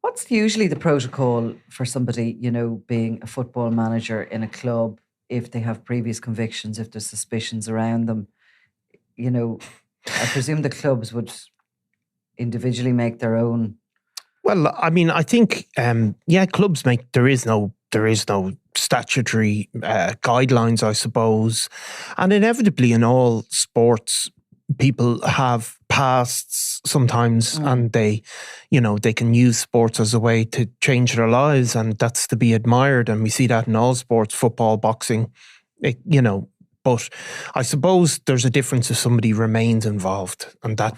What's usually the protocol for somebody, being a football manager in a club if they have previous convictions, if there's suspicions around them? You know, I presume the clubs would individually make their own. Well, I mean, I think, clubs make, there is no statutory guidelines, I suppose. And inevitably in all sports, people have pasts sometimes and they can use sports as a way to change their lives, and that's to be admired. And we see that in all sports, football, boxing, but I suppose there's a difference if somebody remains involved, and that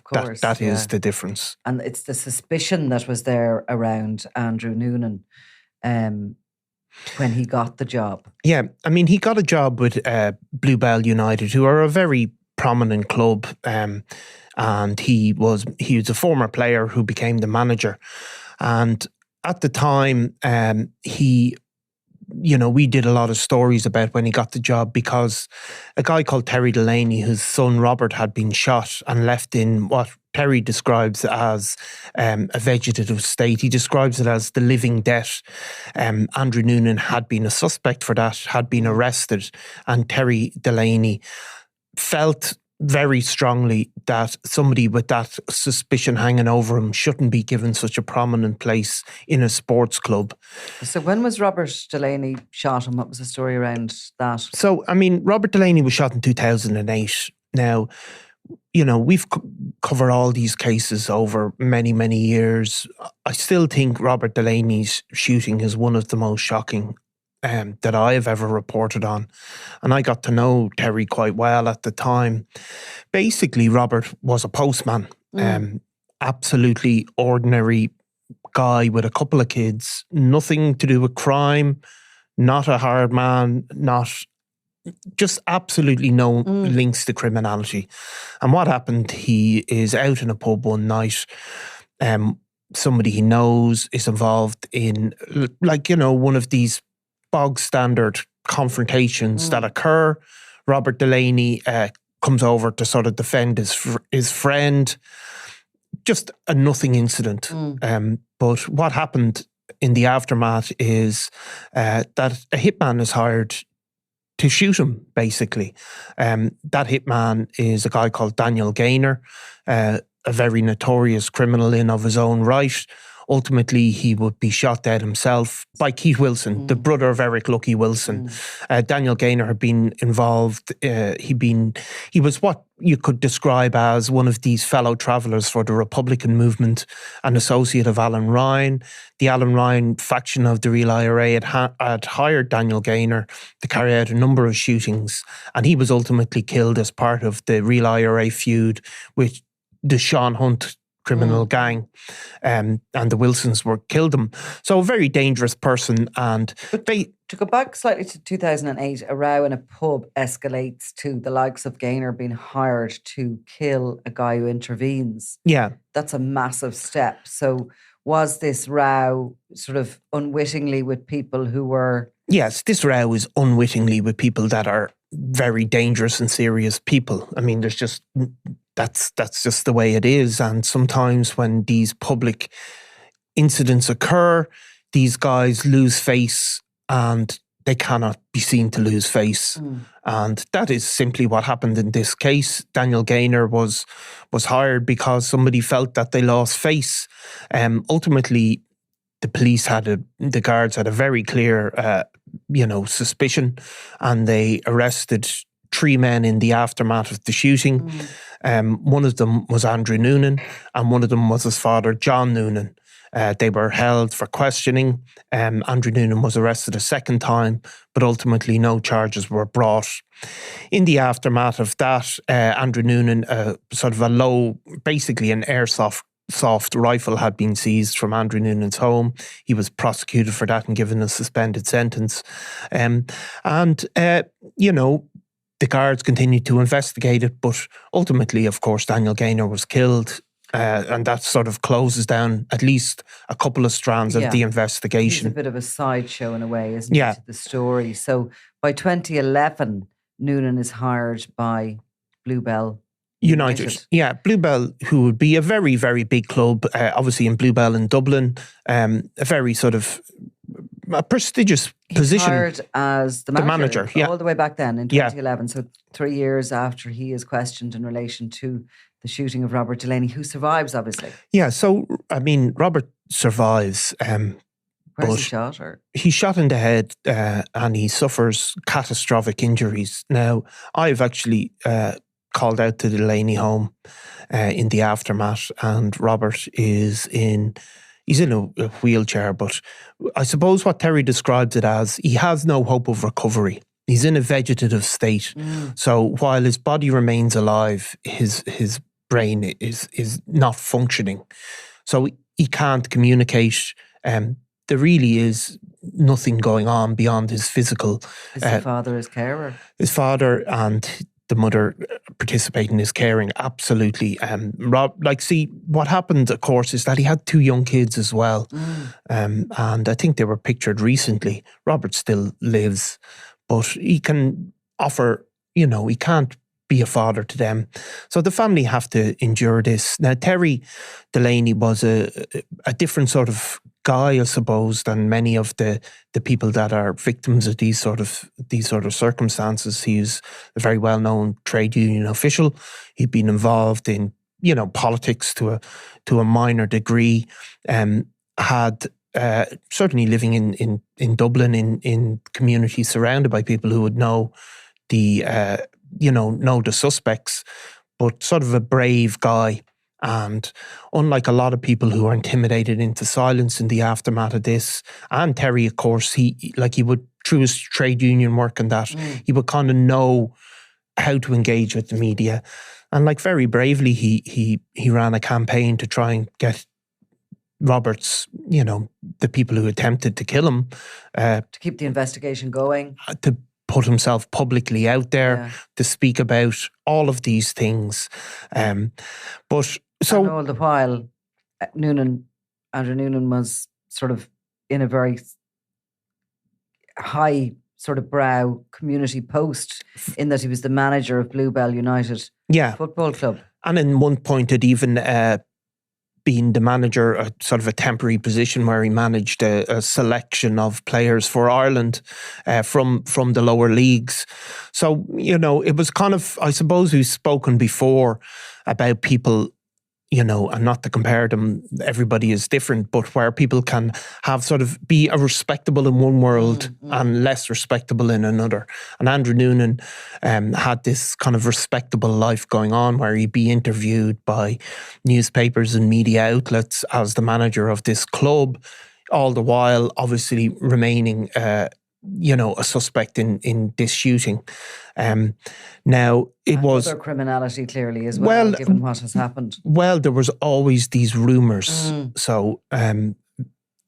is the difference. And it's the suspicion that was there around Andrew Noonan when he got the job. Yeah, I mean, he got a job with Bluebell United, who are a very prominent club, and he was a former player who became the manager. And at the time, we did a lot of stories about when he got the job, because a guy called Terry Delaney, whose son Robert had been shot and left in what Terry describes as a vegetative state. He describes it as the living death. Andrew Noonan had been a suspect for that, had been arrested, and Terry Delaney felt very strongly that somebody with that suspicion hanging over him shouldn't be given such a prominent place in a sports club. So when was Robert Delaney shot, and what was the story around that? So, I mean, Robert Delaney was shot in 2008. Now, we've covered all these cases over many, many years. I still think Robert Delaney's shooting is one of the most shocking that I have ever reported on. And I got to know Terry quite well at the time. Basically, Robert was a postman, absolutely ordinary guy with a couple of kids, nothing to do with crime, not a hard man, just absolutely no links to criminality. And what happened, he is out in a pub one night. Somebody he knows is involved in, one of these bog standard confrontations that occur. Robert Delaney comes over to sort of defend his friend. Just a nothing incident. But what happened in the aftermath is that a hitman is hired to shoot him, basically. That hitman is a guy called Daniel Gainor, a very notorious criminal in of his own right. Ultimately, he would be shot dead himself by Keith Wilson, the brother of Eric Lucky Wilson. Daniel Gainor had been involved. He was what you could describe as one of these fellow travellers for the Republican movement, an associate of Alan Ryan. The Alan Ryan faction of the Real IRA had hired Daniel Gainor to carry out a number of shootings, and he was ultimately killed as part of the Real IRA feud with the Sean Hunt criminal gang, and the Wilsons killed him. So a very dangerous person. And to go back slightly to 2008, a row in a pub escalates to the likes of Gainor being hired to kill a guy who intervenes. Yeah. That's a massive step. So was this row sort of unwittingly with people who were... Yes, this row is unwittingly with people that are very dangerous and serious people. I mean, there's just... That's just the way it is. And sometimes when these public incidents occur, these guys lose face and they cannot be seen to lose face. And that is simply what happened in this case. Daniel Gainor was hired because somebody felt that they lost face. Ultimately, the guards had a very clear, suspicion, and they arrested 3 men in the aftermath of the shooting. One of them was Andrew Noonan, and one of them was his father, John Noonan. They were held for questioning. Andrew Noonan was arrested a second time, but ultimately no charges were brought. In the aftermath of that, Andrew Noonan, sort of basically an airsoft rifle had been seized from Andrew Noonan's home. He was prosecuted for that and given a suspended sentence. The guards continued to investigate it, but ultimately, of course, Daniel Gainor was killed, and that sort of closes down at least a couple of strands of the investigation. It's a bit of a sideshow in a way, isn't it, to the story? So by 2011, Noonan is hired by Bluebell United. Yeah, Bluebell, who would be a very, very big club, obviously in Bluebell in Dublin, a very sort of a prestigious position. Hired as the manager yeah. all the way back then in 2011. So 3 years after he is questioned in relation to the shooting of Robert Delaney, who survives, obviously. Yeah, so, I mean, Robert survives. Where's he shot? He's shot in the head and he suffers catastrophic injuries. Now, I've actually called out to the Delaney home in the aftermath, and Robert is he's in a wheelchair, but I suppose what Terry describes it as, he has no hope of recovery. He's in a vegetative state. So while his body remains alive, his brain is not functioning. So he can't communicate. There really is nothing going on beyond his physical. Is the father his carer? His father and the mother participate in his caring, absolutely. What happened, of course, is that he had 2 young kids as well. And I think they were pictured recently. Robert still lives, but he can offer, he can't be a father to them. So the family have to endure this. Now, Terry Delaney was a different sort of guy, I suppose, than many of the people that are victims of these sort of circumstances. He's a very well-known trade union official. He'd been involved in, politics to a minor degree. Had certainly living in Dublin in communities surrounded by people who would know the suspects, but sort of a brave guy. And unlike a lot of people who are intimidated into silence in the aftermath of this, and Terry, of course, he would, through his trade union work and that, he would kind of know how to engage with the media. And very bravely, he ran a campaign to try and get Robert's, the people who attempted to kill him. To keep the investigation going. To put himself publicly out there, to speak about all of these things. But so... And all the while, Andrew Noonan was sort of in a very high sort of brow community post in that he was the manager of Bluebell United Football Club. And in one point had even been the manager, a sort of a temporary position where he managed a selection of players for Ireland from the lower leagues. So, it was kind of, I suppose we've spoken before about people, and not to compare them, everybody is different, but where people can have sort of be a respectable in one world and less respectable in another. And Andrew Noonan had this kind of respectable life going on where he'd be interviewed by newspapers and media outlets as the manager of this club, all the while obviously remaining a suspect in this shooting. Now, it was... Other criminality clearly as well, given what has happened. Well, there was always these rumours. So, and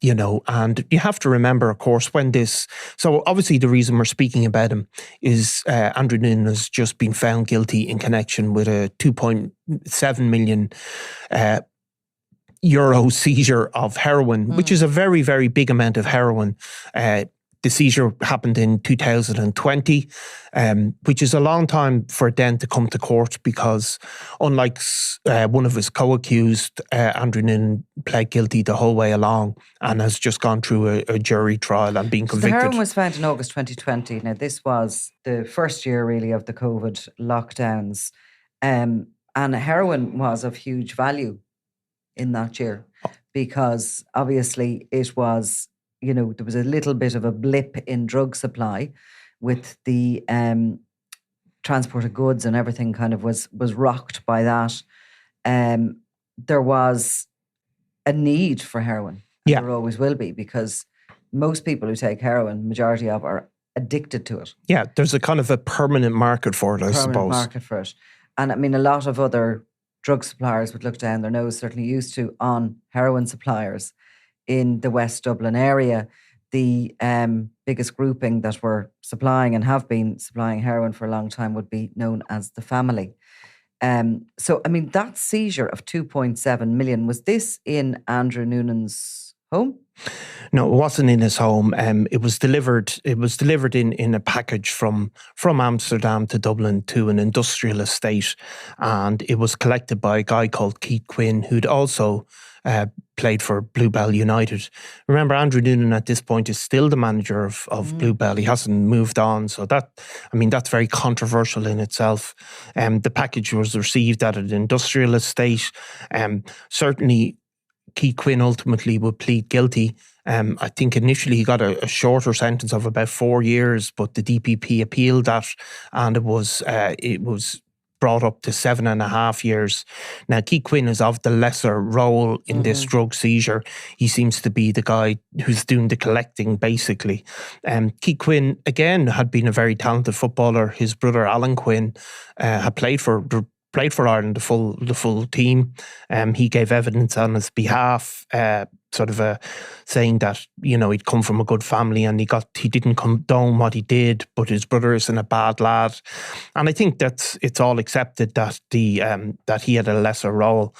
you have to remember, of course, when this... So, obviously, the reason we're speaking about him is Andrew Noonan has just been found guilty in connection with a 2.7 million euro seizure of heroin, which is a very, very big amount of heroin. The seizure happened in 2020, which is a long time for it then to come to court because unlike one of his co-accused, Andrew Noonan pled guilty the whole way along and has just gone through a jury trial and been convicted. The heroin was found in August 2020. Now, this was the first year really of the COVID lockdowns. And heroin was of huge value in that year because obviously it was... there was a little bit of a blip in drug supply with the transport of goods and everything kind of was rocked by that. There was a need for heroin. There always will be because most people who take heroin, majority of are addicted to it. Yeah, there's a kind of a permanent market for it, I suppose. Permanent market for it. And I mean, a lot of other drug suppliers would look down their nose, certainly used to, on heroin suppliers. In the West Dublin area, the biggest grouping that were supplying and have been supplying heroin for a long time would be known as the Family. So, I mean, that seizure of 2.7 million, was this in Andrew Noonan's home? No, it wasn't in his home. It was delivered. It was delivered in a package from Amsterdam to Dublin to an industrial estate, and it was collected by a guy called Keith Quinn, who'd also played for Bluebell United. Remember, Andrew Noonan at this point is still the manager of Bluebell. He hasn't moved on, so that's very controversial in itself. The package was received at an industrial estate. Certainly, Keith Quinn ultimately would plead guilty. I think initially he got a shorter sentence of about 4 years, but the DPP appealed that, and it was brought up to 7.5 years. Now, Keith Quinn is of the lesser role in this drug seizure. He seems to be the guy who's doing the collecting, basically. Keith Quinn, again, had been a very talented footballer. His brother, Alan Quinn, had played for Ireland, the full team. He gave evidence on his behalf, saying that, he'd come from a good family and he didn't condone what he did, but his brother isn't a bad lad. And I think it's all accepted that that he had a lesser role.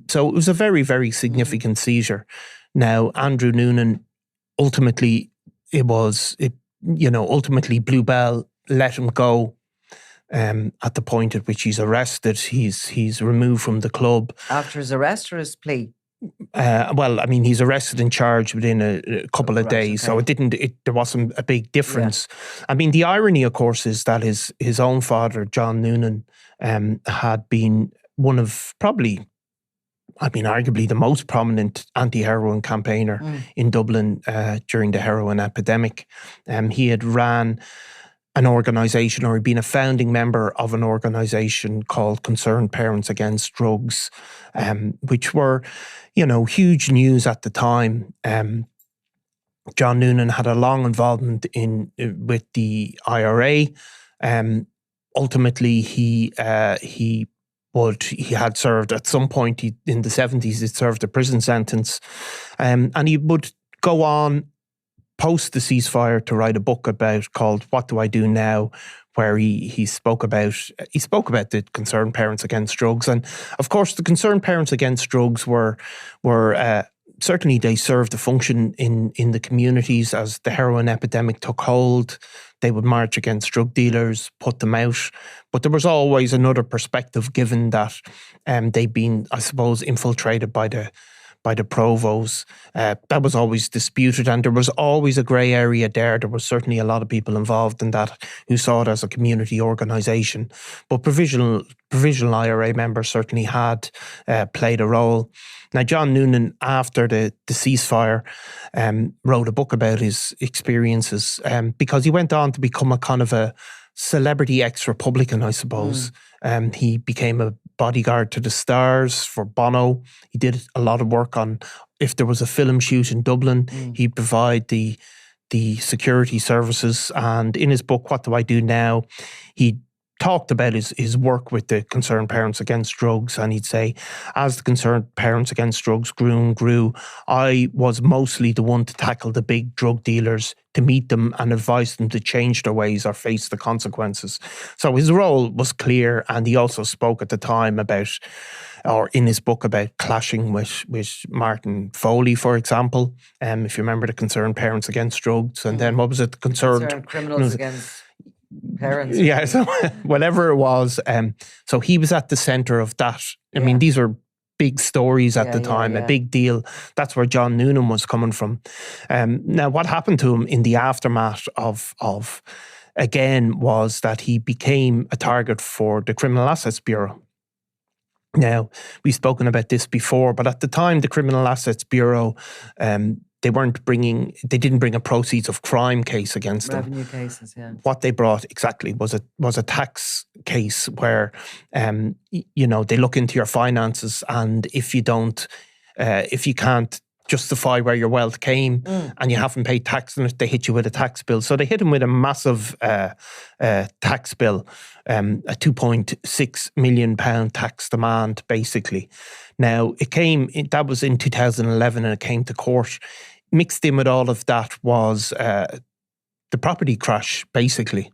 So it was a very, very significant seizure. Now, Andrew Noonan, ultimately Bluebell let him go. At the point at which he's arrested, he's removed from the club. After his arrest or his plea? He's arrested and charged within a couple of days, okay. So there wasn't a big difference. Yeah. The irony, of course, is that his own father, John Noonan, had been one of probably, arguably the most prominent anti-heroin campaigner in Dublin during the heroin epidemic. He had ran an organisation, or he'd been a founding member of an organisation called Concerned Parents Against Drugs, which were, huge news at the time. John Noonan had a long involvement with the IRA. Ultimately, he had served at some point in the 70s. He served a prison sentence, and he would go on post the ceasefire to write a book called "What Do I Do Now," where he spoke about the Concerned Parents Against Drugs. And of course, the Concerned Parents Against Drugs were certainly, they served a function in the communities as the heroin epidemic took hold. They would march against drug dealers, put them out. But there was always another perspective, given that they'd been, I suppose, infiltrated by the provos. That was always disputed, and there was always a grey area there. There was certainly a lot of people involved in that who saw it as a community organisation. But provisional IRA members certainly had played a role. Now, John Noonan, after the ceasefire, wrote a book about his experiences because he went on to become a kind of a celebrity ex-Republican, I suppose. He became a bodyguard to the stars for Bono. He did a lot of work on, if there was a film shoot in Dublin, he'd provide the security services. And in his book, What Do I Do Now?, he talked about his work with the Concerned Parents Against Drugs, and he'd say, as the Concerned Parents Against Drugs grew and grew, I was mostly the one to tackle the big drug dealers, to meet them and advise them to change their ways or face the consequences. So his role was clear, and he also spoke at the time in his book about clashing with Martin Foley, for example. If you remember the Concerned Parents Against Drugs, and then what was it? Concerned Criminals Against Parents. Yeah, so whatever it was. So he was at the centre of that. I mean, these were big stories at the time, a big deal. That's where John Noonan was coming from. Now, what happened to him in the aftermath of again, was that he became a target for the Criminal Assets Bureau. Now, we've spoken about this before, but at the time, the Criminal Assets Bureau, they didn't bring a proceeds of crime case against them. Revenue cases, yeah. What they brought exactly was a tax case where, they look into your finances, and if you can't justify where your wealth came and you haven't paid tax on it, they hit you with a tax bill. So they hit him with a massive tax bill, a £2.6 million tax demand, basically. Now, that was in 2011, and it came to court. Mixed in with all of that was the property crash, basically.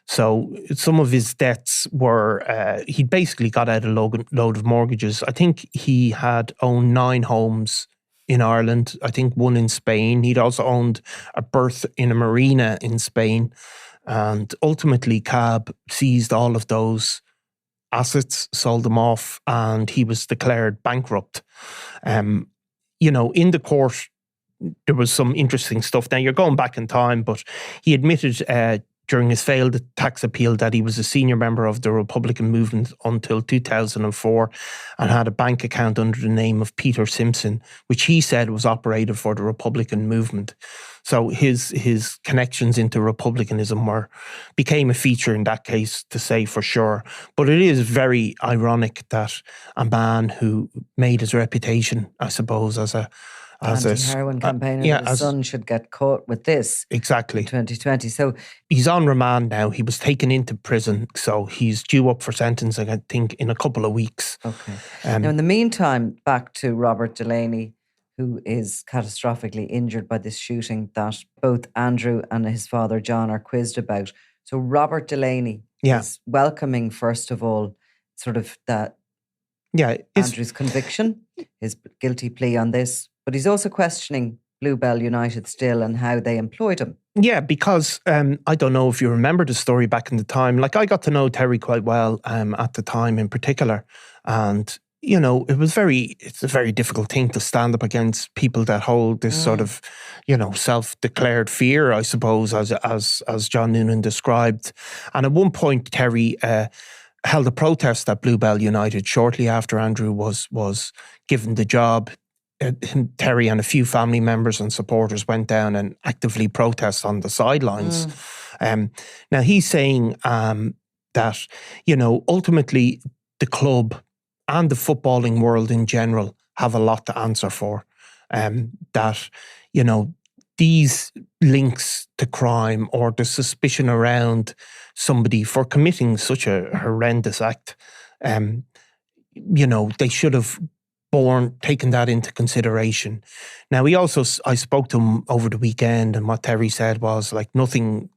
So some of his debts were, he basically got out a load of mortgages. I think he had owned 9 homes in Ireland, I think one in Spain. He'd also owned a berth in a marina in Spain. And ultimately, CAB seized all of those assets, sold them off, and he was declared bankrupt. In the court, there was some interesting stuff. Now, you're going back in time, but he admitted during his failed tax appeal that he was a senior member of the Republican movement until 2004 and had a bank account under the name of Peter Simpson, which he said was operated for the Republican movement. So his connections into Republicanism became a feature in that case, to say for sure. But it is very ironic that a man who made his reputation, I suppose, as a anti-heroin campaigner, his son should get caught with this. Exactly. In 2020. So he's on remand now. He was taken into prison, so he's due up for sentencing, I think, in a couple of weeks. Okay. Now, in the meantime, back to Robert Delaney, who is catastrophically injured by this shooting that both Andrew and his father John are quizzed about. So Robert Delaney is welcoming, first of all, sort of that Andrew's conviction, his guilty plea on this. But he's also questioning Bluebell United still and how they employed him. Yeah, because I don't know if you remember the story back in the time. Like, I got to know Terry quite well at the time in particular. And, it's a very difficult thing to stand up against people that hold this sort of, self-declared fear, I suppose, as John Noonan described. And at one point, Terry held a protest at Bluebell United shortly after Andrew was given the job. Terry and a few family members and supporters went down and actively protest on the sidelines. Now, he's saying that, ultimately the club and the footballing world in general have a lot to answer for. That, these links to crime or the suspicion around somebody for committing such a horrendous act, they should have taken that into consideration. Now, I spoke to him over the weekend, and what Terry said was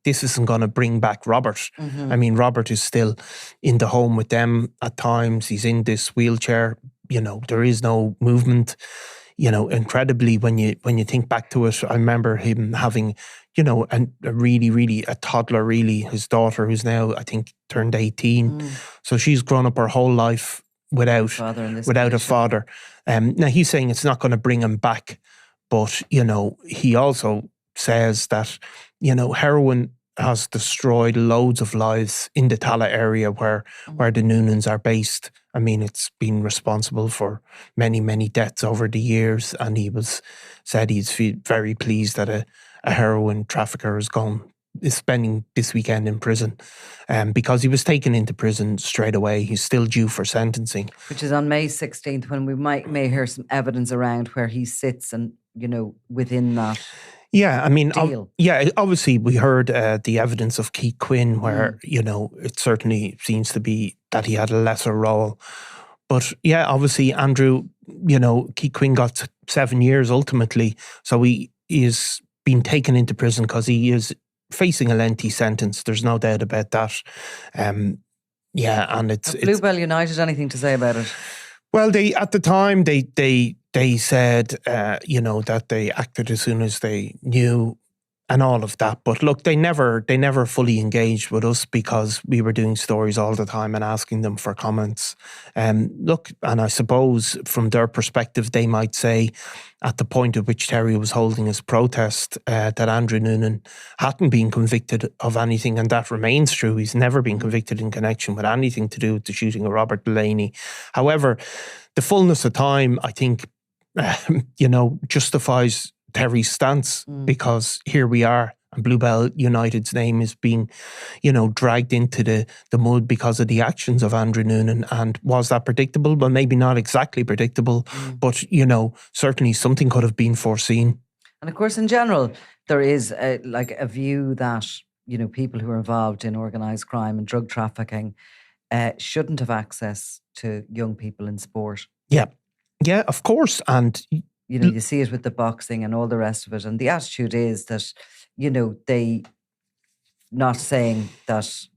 this isn't going to bring back Robert. I mean, Robert is still in the home with them at times. He's in this wheelchair. There is no movement. Incredibly, when you think back to it, I remember him having, a toddler, really, his daughter, who's now, I think, turned 18. So she's grown up her whole life without a father. Now, he's saying it's not going to bring him back, but, he also says that, heroin has destroyed loads of lives in the Tallaght area where the Noonans are based. I mean, it's been responsible for many, many deaths over the years, and said he's very pleased that a heroin trafficker is spending this weekend in prison, because he was taken into prison straight away. He's still due for sentencing, which is on May 16th, when we may hear some evidence around where he sits and within that. Yeah, I mean, deal. Obviously we heard the evidence of Keith Quinn where, it certainly seems to be that he had a lesser role. But yeah, obviously Andrew, Keith Quinn got 7 years ultimately. So he is being taken into prison because he is facing a lengthy sentence. There's no doubt about that. And it's... Bluebell United, anything to say about it? Well, at the time, they said, that they acted as soon as they knew and all of that. But look, they never fully engaged with us because we were doing stories all the time and asking them for comments. And I suppose from their perspective, they might say at the point at which Terry was holding his protest that Andrew Noonan hadn't been convicted of anything, and that remains true. He's never been convicted in connection with anything to do with the shooting of Robert Delaney. However, the fullness of time, I think, justifies Terry's stance, because here we are and Bluebell United's name is being, dragged into the mud because of the actions of Andrew Noonan. And was that predictable? Well, maybe not exactly predictable, but, certainly something could have been foreseen. And of course, in general, there is a view that, people who are involved in organised crime and drug trafficking shouldn't have access to young people in sport. Yeah. Yeah, of course. And you see it with the boxing and all the rest of it. And the attitude is that, they, not saying that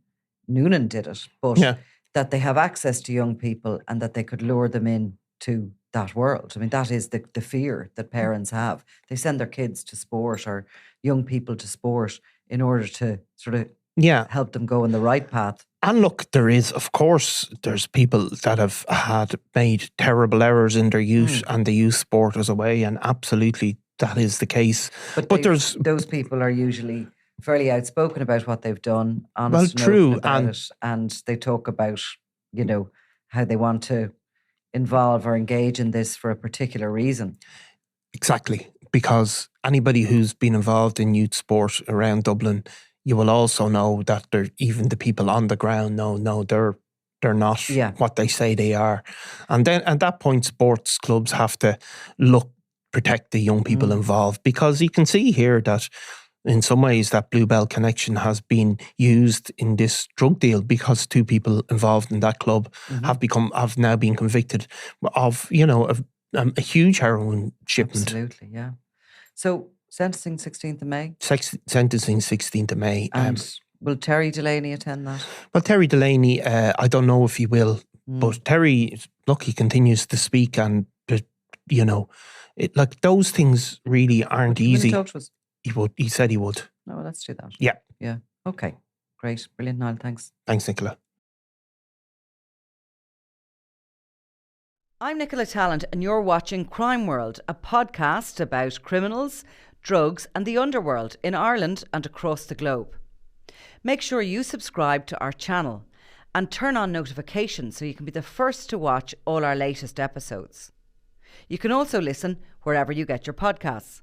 Noonan did it, but that they have access to young people and that they could lure them in to that world. I mean, that is the fear that parents have. They send their kids to sport or young people to sport in order to sort of help them go in the right path. And look, there's people that have made terrible errors in their youth and they use sport as a way, and absolutely that is the case. But those people are usually fairly outspoken about what they've done, honest and open about it, and they talk about, how they want to involve or engage in this for a particular reason. Exactly, because anybody who's been involved in youth sport around Dublin, you will also know that even the people on the ground they're not what they say they are. And then at that point, sports clubs have to protect the young people involved, because you can see here that in some ways that Bluebell connection has been used in this drug deal, because two people involved in that club have now been convicted of, a huge heroin shipment. Absolutely, yeah. So sentencing 16th of May? Sentencing 16th of May. And will Terry Delaney attend that? Well, Terry Delaney, I don't know if he will, but Terry, look, he continues to speak, and, those things really aren't easy. Talk to us? He said he would. No, let's do that. Yeah. Yeah. Okay. Great. Brilliant, Niall. Thanks. Thanks, Nicola. I'm Nicola Tallaght, and you're watching Crime World, a podcast about criminals, drugs and the underworld in Ireland and across the globe. Make sure you subscribe to our channel and turn on notifications so you can be the first to watch all our latest episodes. You can also listen wherever you get your podcasts.